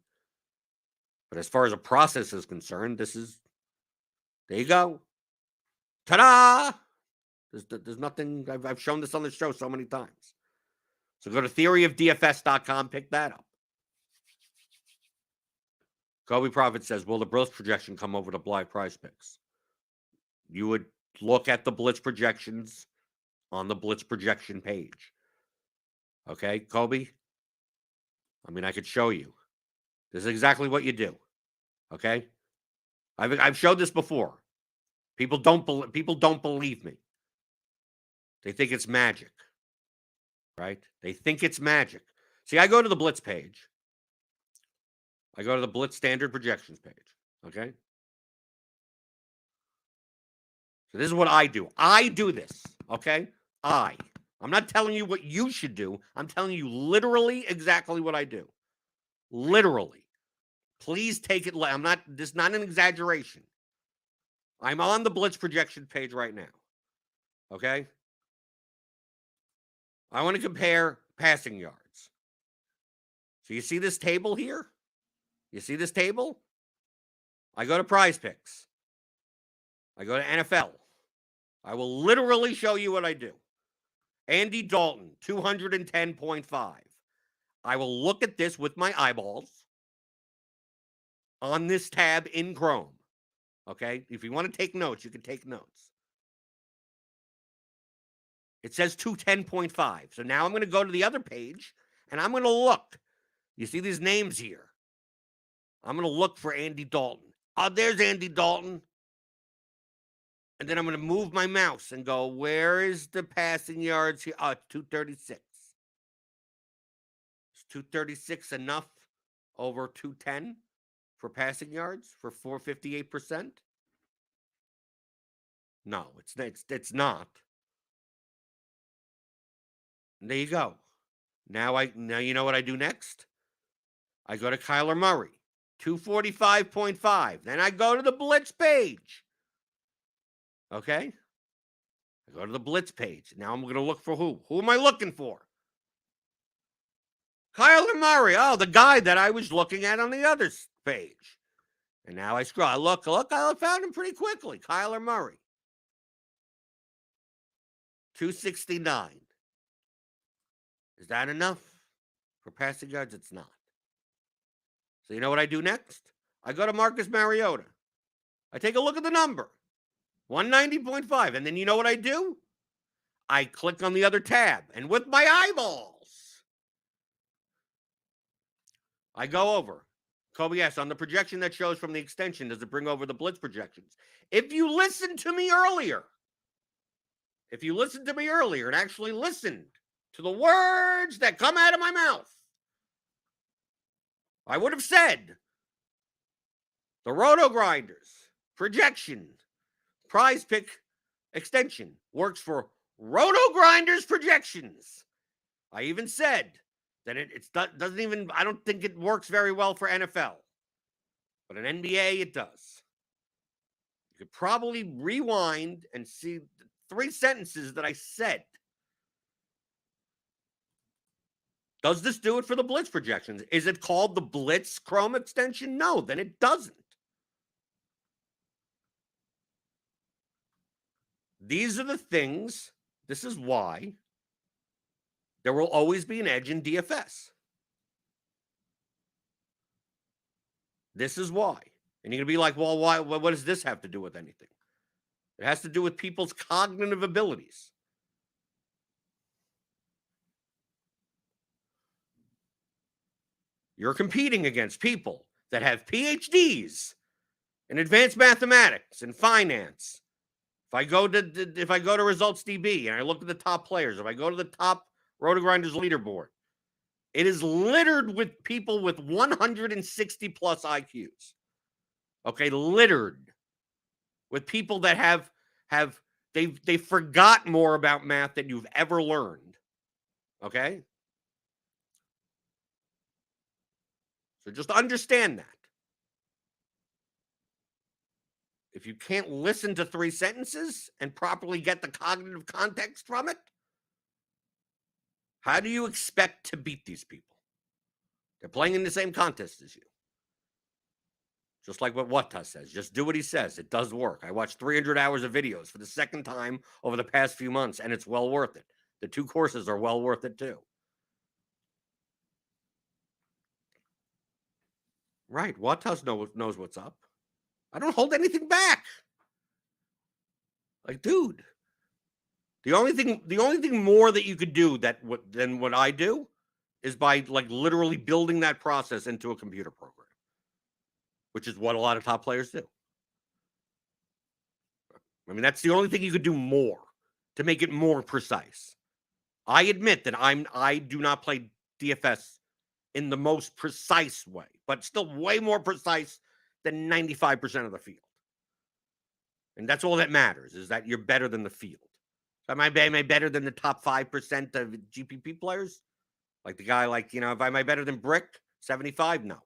But as far as a process is concerned, there you go. Ta-da! There's nothing, I've shown this on the show so many times. So go to theoryofdfs.com, pick that up. Kobe Prophet says, will the Blitz projection come over to Live PrizePicks? You would look at the Blitz projections on the Blitz projection page. Okay, Kobe? I could show you. This is exactly what you do. Okay? I've showed this before. People don't believe me. They think it's magic. Right? They think it's magic. See, I go to the Blitz page. I go to the Blitz standard projections page. Okay? So this is what I do. I do this. Okay? I'm not telling you what you should do. I'm telling you literally exactly what I do. Literally. Please take it. This is not an exaggeration. I'm on the Blitz projection page right now. Okay? I want to compare passing yards. So you see this table here? You see this table? I go to PrizePicks. I go to NFL. I will literally show you what I do. Andy Dalton, 210.5. I will look at this with my eyeballs on this tab in Chrome. Okay? If you want to take notes, you can take notes. It says 210.5. So now I'm going to go to the other page, and I'm going to look. You see these names here? I'm going to look for Andy Dalton. Oh, there's Andy Dalton. And then I'm going to move my mouse and go, where is the passing yards here? Oh, it's 236. Is 236 enough over 210 for passing yards for 458%? No, it's not. And there you go. Now you know what I do next? I go to Kyler Murray, 245.5. Then I go to the Blitz page. Okay? I go to the Blitz page. Now I'm going to look for who? Who am I looking for? Kyler Murray. Oh, the guy that I was looking at on the other page. And now I scroll. I look, I found him pretty quickly. Kyler Murray. 269. Is that enough for passing yards? It's not. So you know what I do next? I go to Marcus Mariota. I take a look at the number. 190.5. And then you know what I do? I click on the other tab. And with my eyeballs, I go over. Kobe, yes, on the projection that shows from the extension, does it bring over the Blitz projections? If you listened to me earlier and actually listened to the words that come out of my mouth, I would have said the RotoGrinders projection PrizePick extension works for RotoGrinders projections. I even said that it doesn't even, I don't think it works very well for NFL. But in NBA, it does. You could probably rewind and see the 3 sentences that I said. Does this do it for the Blitz projections? Is it called the Blitz Chrome extension? No, then it doesn't. these are the things. This is why there will always be an edge in DFS. This is why. And you're going to be like, well, why? What does this have to do with anything? It has to do with people's cognitive abilities. You're competing against people that have PhDs in advanced mathematics and finance. If I go to Results DB and I look at the top players, if I go to the top RotoGrinders leaderboard, it is littered with people with 160 plus IQs. Okay, littered with people that they forgot more about math than you've ever learned. Okay? So just understand that. If you can't listen to 3 sentences and properly get the cognitive context from it, how do you expect to beat these people? They're playing in the same contest as you. Just like what Wata says. Just do what he says. It does work. I watched 300 hours of videos for the second time over the past few months, and it's well worth it. The 2 courses are well worth it too. Right. Wata knows what's up. I don't hold anything back. Like, dude, the only thing more that you could do than what I do is by like literally building that process into a computer program, which is what a lot of top players do. I mean, that's the only thing you could do more to make it more precise. I admit that I do not play DFS in the most precise way, but still way more precise than 95% of the field. And that's all that matters, is that you're better than the field. So am I better than the top 5% of GPP players? Like the guy, like, am I better than Brick? 75? No.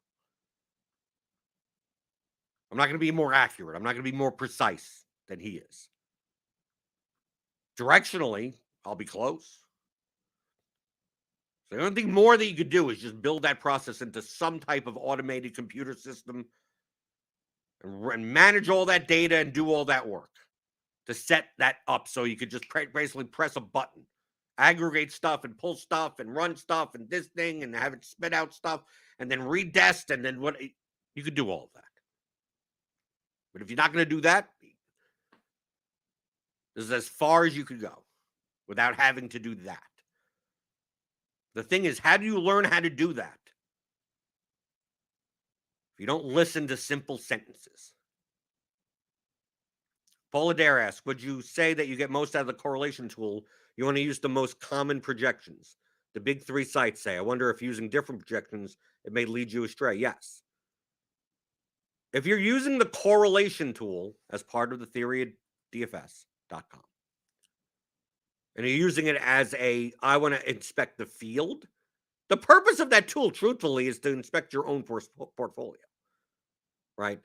I'm not going to be more accurate. I'm not going to be more precise than he is. Directionally, I'll be close. So the only thing more that you could do is just build that process into some type of automated computer system and manage all that data and do all that work to set that up so you could just basically press a button, aggregate stuff and pull stuff and run stuff and this thing and have it spit out stuff and then retest and then what you could do all of that. But if you're not going to do that, this is as far as you could go without having to do that. The thing is, how do you learn how to do that? If you don't listen to simple sentences. Paul Adair asks, would you say that you get most out of the correlation tool? You want to use the most common projections. The big 3 sites say. I wonder if using different projections, it may lead you astray. Yes. If you're using the correlation tool as part of the theory of DFS.com, and you're using it as I want to inspect the field, the purpose of that tool, truthfully, is to inspect your own portfolio, right?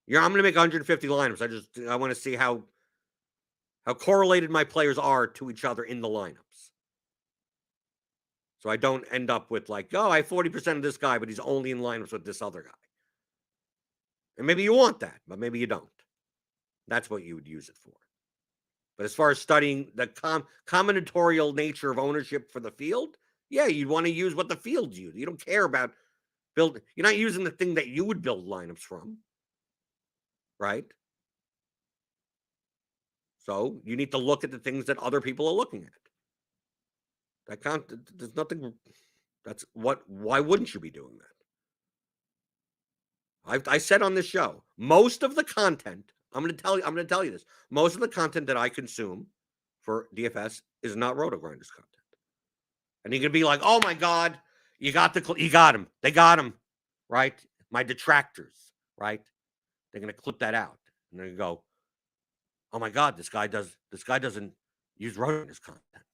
I'm going to make 150 lineups. I want to see how correlated my players are to each other in the lineups. So I don't end up with like, I have 40% of this guy, but he's only in lineups with this other guy. And maybe you want that, but maybe you don't. That's what you would use it for. But as far as studying the combinatorial nature of ownership for the field, yeah, you'd want to use what the field used. You don't care about you're not using the thing that you would build lineups from, right? So you need to look at the things that other people are looking at. There's nothing. Why wouldn't you be doing that? I said on this show, most of the content, I'm going to tell you this. Most of the content that I consume for DFS is not RotoGrinders content. And you're going to be like, oh my God, you got him. They got him, right? My detractors, right? They're going to clip that out. And they're going to go, oh my God, this guy doesn't use RotoGrinders content.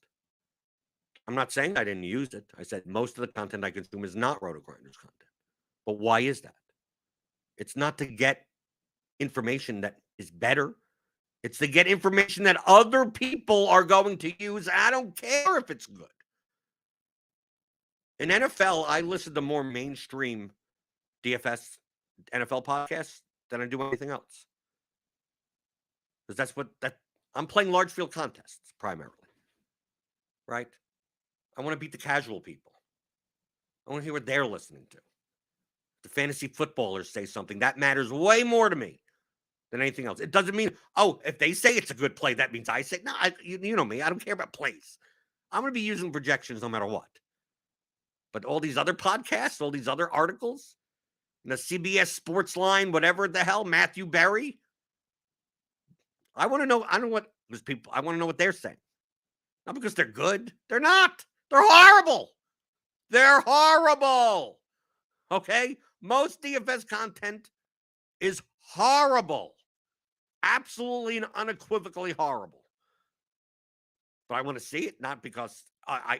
I'm not saying I didn't use it. I said most of the content I consume is not RotoGrinders content. But why is that? It's not to get information that is better. It's to get information that other people are going to use. I don't care if it's good. In NFL, I listen to more mainstream DFS NFL podcasts than I do anything else. Because I'm playing large field contests primarily, right? I want to beat the casual people. I want to hear what they're listening to. The fantasy footballers say something that matters way more to me than anything else. It doesn't mean, oh, if they say it's a good play, that means I say, no, you know me. I don't care about plays. I'm going to be using projections no matter what. But all these other podcasts, all these other articles, the CBS Sports Line, whatever the hell, Matthew Berry, I want to know. I don't know what those people. I want to know what they're saying. Not because they're good. They're not. They're horrible. They're horrible. Okay? Most DFS content is horrible. Absolutely and unequivocally horrible. But I want to see it, not because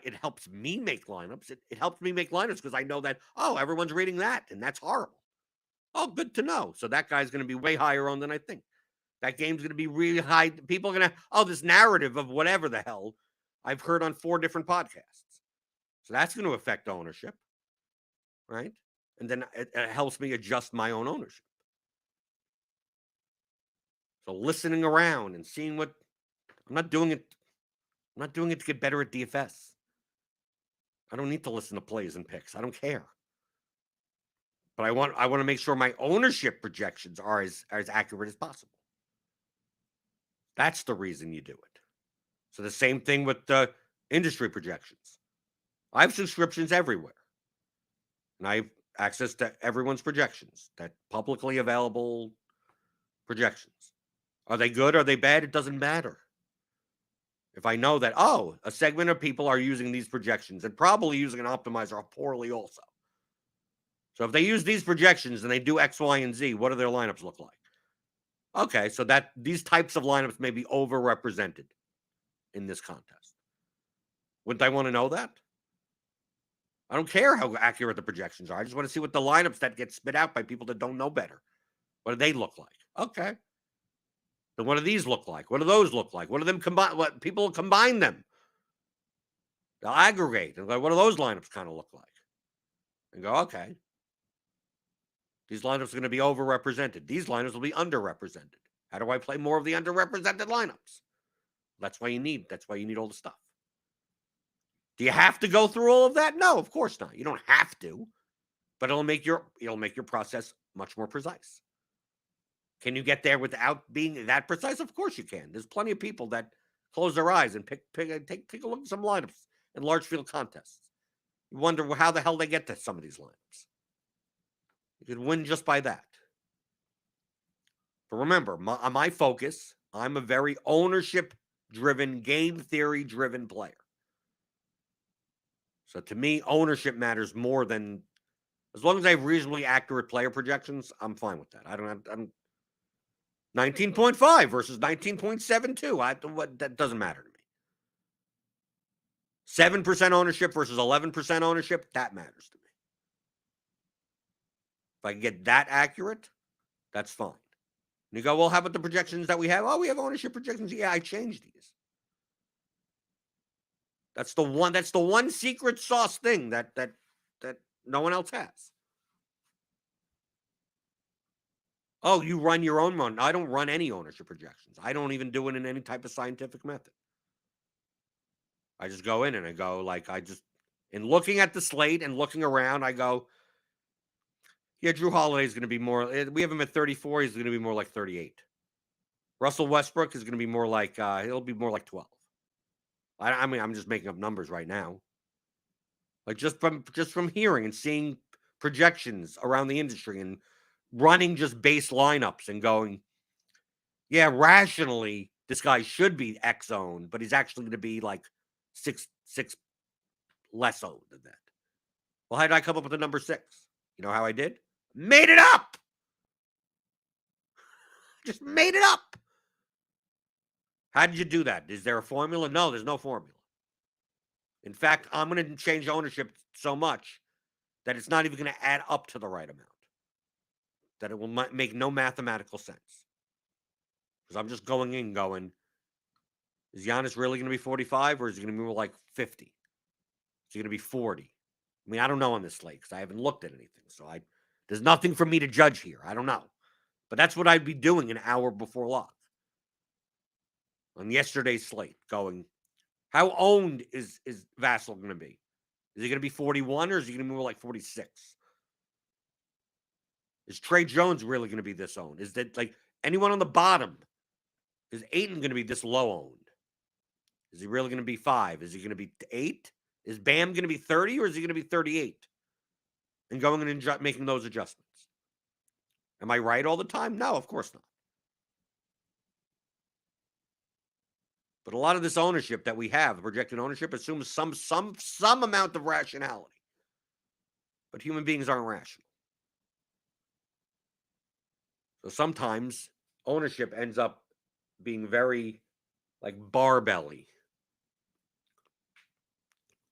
it helps me make lineups. It helps me make lineups because I know that, oh, everyone's reading that, and that's horrible. Oh, good to know. So that guy's going to be way higher on than I think. That game's going to be really high. People are going to, this narrative of whatever the hell I've heard on 4 different podcasts. So that's going to affect ownership, right? And then it helps me adjust my own ownership. So listening around and seeing what I'm not doing it to get better at DFS. I don't need to listen to plays and picks. I don't care. But I want to make sure my ownership projections are as accurate as possible. That's the reason you do it. So the same thing with the industry projections. I have subscriptions everywhere. And I have access to everyone's projections, that publicly available projections. Are they good? Are they bad? It doesn't matter. If I know that, a segment of people are using these projections and probably using an optimizer poorly also. So if they use these projections and they do X, Y, and Z, what do their lineups look like? Okay, so that these types of lineups may be overrepresented in this contest. Wouldn't I want to know that? I don't care how accurate the projections are. I just want to see what the lineups that get spit out by people that don't know better. What do they look like? Okay. Then what do these look like? What do those look like? What do them combine? What people combine them? They'll aggregate. And go, what do those lineups kind of look like? And go, okay. These lineups are going to be overrepresented. These lineups will be underrepresented. How do I play more of the underrepresented lineups? That's why you need all the stuff. Do you have to go through all of that? No, of course not. You don't have to, but it'll make your process much more precise. Can you get there without being that precise? Of course you can. There's plenty of people that close their eyes and take a look at some lineups in large field contests. You wonder how the hell they get to some of these lineups. You could win just by that. But remember, my focus, I'm a very ownership-driven, game theory-driven player. So to me, ownership matters more than, as long as I have reasonably accurate player projections, I'm fine with that. I'm 19.5 versus 19.72. That doesn't matter to me. 7% ownership versus 11% ownership, that matters to me. If I can get that accurate, that's fine. And you go, well, how about the projections that we have? Oh, we have ownership projections. Yeah, I changed these. That's the one secret sauce thing that no one else has. Oh, you run your own run. I don't run any ownership projections. I don't even do it in any type of scientific method. I just go in and I go, in looking at the slate and looking around, I go, yeah, Drew Holiday is going to be more. We have him at 34. He's going to be more like 38. Russell Westbrook is going to be more like, he'll be more like 12. I mean, I'm just making up numbers right now. Like just from hearing and seeing projections around the industry and running just base lineups and going, yeah, rationally, this guy should be X owned, but he's actually going to be like six less owned than that. Well, how did I come up with the number 6? You know how I did? Made it up. Just made it up. How did you do that? Is there a formula? No, there's no formula. In fact, I'm going to change ownership so much that it's not even going to add up to the right amount. That it will make no mathematical sense. Because I'm just going in going, is Giannis really going to be 45 or is he going to be more like 50? Is he going to be 40? I mean, I don't know on this slate because I haven't looked at anything. So there's nothing for me to judge here. I don't know. But that's what I'd be doing an hour before lock. on yesterday's slate going, how owned is Vassell going to be? Is he going to be 41 or is he going to be more like 46? Is Trey Jones really going to be this owned? Is that like anyone on the bottom? Is Ayton going to be this low owned? Is he really going to be 5? Is he going to be 8? Is Bam going to be 30 or is he going to be 38? And going and making those adjustments. Am I right all the time? No, of course not. But a lot of this ownership that we have, the projected ownership, assumes some amount of rationality. But human beings aren't rational. So sometimes ownership ends up being very like barbelly.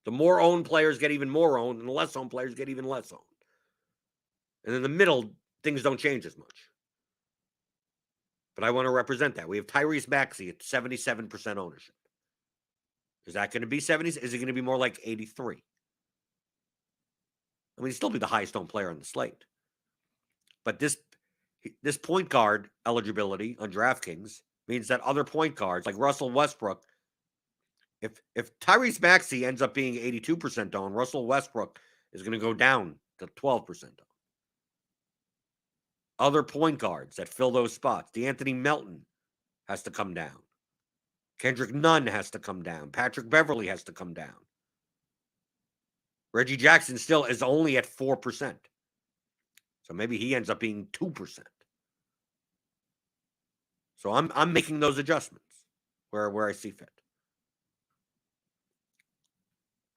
The more owned players get even more owned, and the less owned players get even less owned. And in the middle, things don't change as much. But I want to represent that. We have Tyrese Maxey at 77% ownership. Is that going to be 70? Is it going to be more like 83? I mean, he'd still be the highest owned player on the slate. But this point guard eligibility on DraftKings means that other point guards like Russell Westbrook, if Tyrese Maxey ends up being 82% owned, Russell Westbrook is going to go down to 12% owned. Other point guards that fill those spots, DeAnthony Melton has to come down. Kendrick Nunn has to come down. Patrick Beverley has to come down. Reggie Jackson still is only at 4%. So maybe he ends up being 2%. So I'm making those adjustments where I see fit.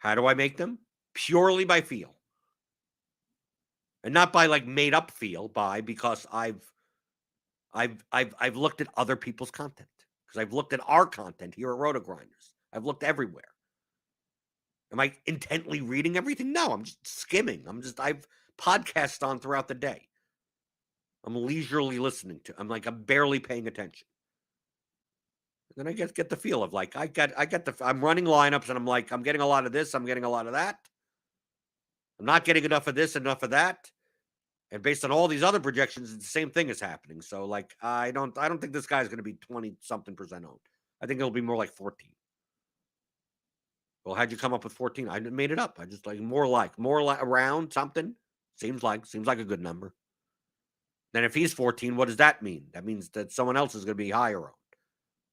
How do I make them? Purely by feel. And not by like made up feel, because I've looked at other people's content. Because I've looked at our content here at RotoGrinders. I've looked everywhere. Am I intently reading everything? No, I'm just skimming. I've podcast on throughout the day. I'm leisurely listening to. I'm barely paying attention. And then I get the feel of like I'm running lineups and I'm like, I'm getting a lot of this, I'm getting a lot of that. I'm not getting enough of this, enough of that. And based on all these other projections, the same thing is happening. So like I don't think this guy's going to be 20-something% owned. I think it'll be more like 14. Well, how'd you come up with 14? I made it up. I just more like around something. Seems like a good number. Then if he's 14, what does that mean? That means that someone else is going to be higher owned.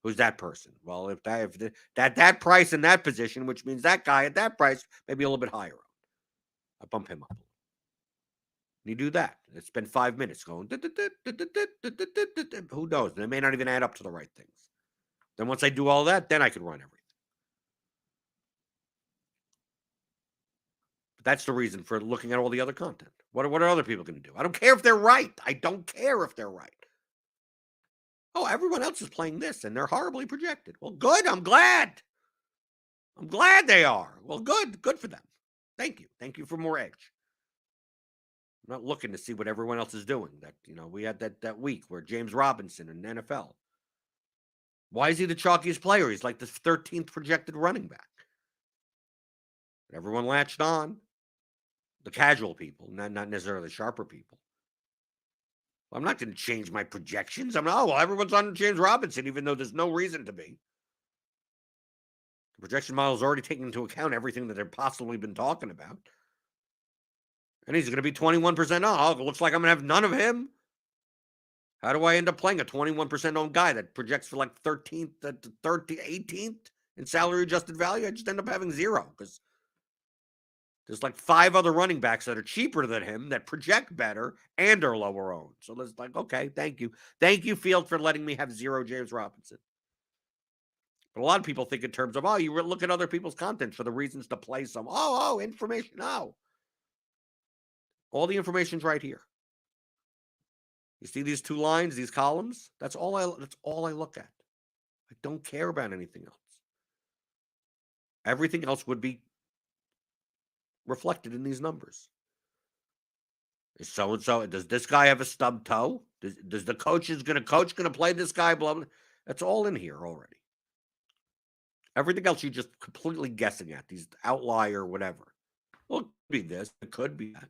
Who's that person? Well, if that price in that position, which means that guy at that price, maybe a little bit higher owned. I bump him up. And you do that. It's been 5 minutes going. Who knows? They may not even add up to the right things. Then once I do all that, then I can run everything. But that's the reason for looking at all the other content. What are other people going to do? I don't care if they're right. I don't care if they're right. Oh, everyone else is playing this, and they're horribly projected. Well, good. I'm glad. I'm glad they are. Well, good. Good for them. Thank you. Thank you for more edge. I'm not looking to see what everyone else is doing. That we had that week where James Robinson in the NFL. Why is he the chalkiest player? He's like the 13th projected running back. Everyone latched on. The casual people, not necessarily the sharper people. Well, I'm not going to change my projections. Everyone's on James Robinson, even though there's no reason to be. The projection model is already taking into account everything that they've possibly been talking about. And he's going to be 21% off. It looks like I'm going to have none of him. How do I end up playing a 21% owned guy that projects for like 13th, 18th in salary adjusted value? I just end up having 0 because there's like 5 other running backs that are cheaper than him that project better and are lower owned. So it's like, okay, thank you. Thank you, Field, for letting me have 0 James Robinson. But a lot of people think in terms of, you look at other people's content for the reasons to play some. Information. No. All the information's right here. You see these 2 lines, these columns? That's all I look at. I don't care about anything else. Everything else would be reflected in these numbers. Is so-and-so, does this guy have a stub toe? Does the coach going to play this guy? Blah, blah. That's all in here already. Everything else you're just completely guessing at. These outlier, whatever. Well, it could be this. It could be that.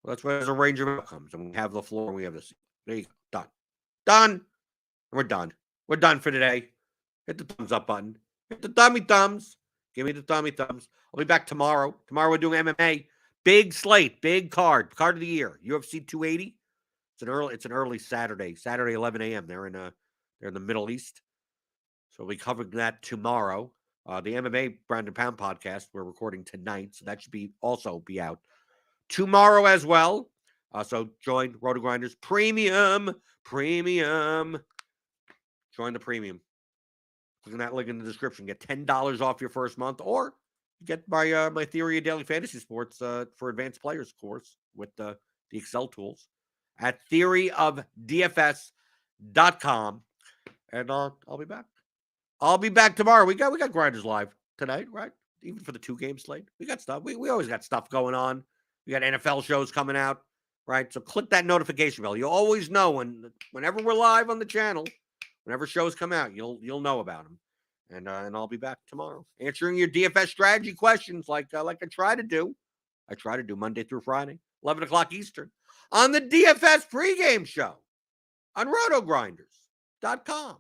Well, that's why there's a range of outcomes. And we have the floor and we have the ceiling. There you go. Done. And we're done. We're done for today. Hit the thumbs up button. Hit the thummy thumbs. Give me the thummy thumbs. I'll be back tomorrow. Tomorrow we're doing MMA. Big slate, big card of the year. UFC 280. It's an early Saturday, 11 a.m. They're in the Middle East. So we'll be covering that tomorrow. The MMA Brandon Pound podcast we're recording tonight, so that should also be out tomorrow as well. So join RotoGrinders Premium. Join the Premium. Click on that link in the description. Get $10 off your first month, or get my Theory of Daily Fantasy Sports for Advanced Players course with the Excel tools at theoryofdfs.com. And I'll be back. I'll be back tomorrow. We got Grinders live tonight, right? Even for the 2-game slate. We got stuff. We always got stuff going on. We got NFL shows coming out, right? So click that notification bell. You'll always know whenever we're live on the channel, whenever shows come out, you'll know about them. And I'll be back tomorrow answering your DFS strategy questions like I try to do. I try to do Monday through Friday, 11 o'clock Eastern, on the DFS pregame show on RotoGrinders.com.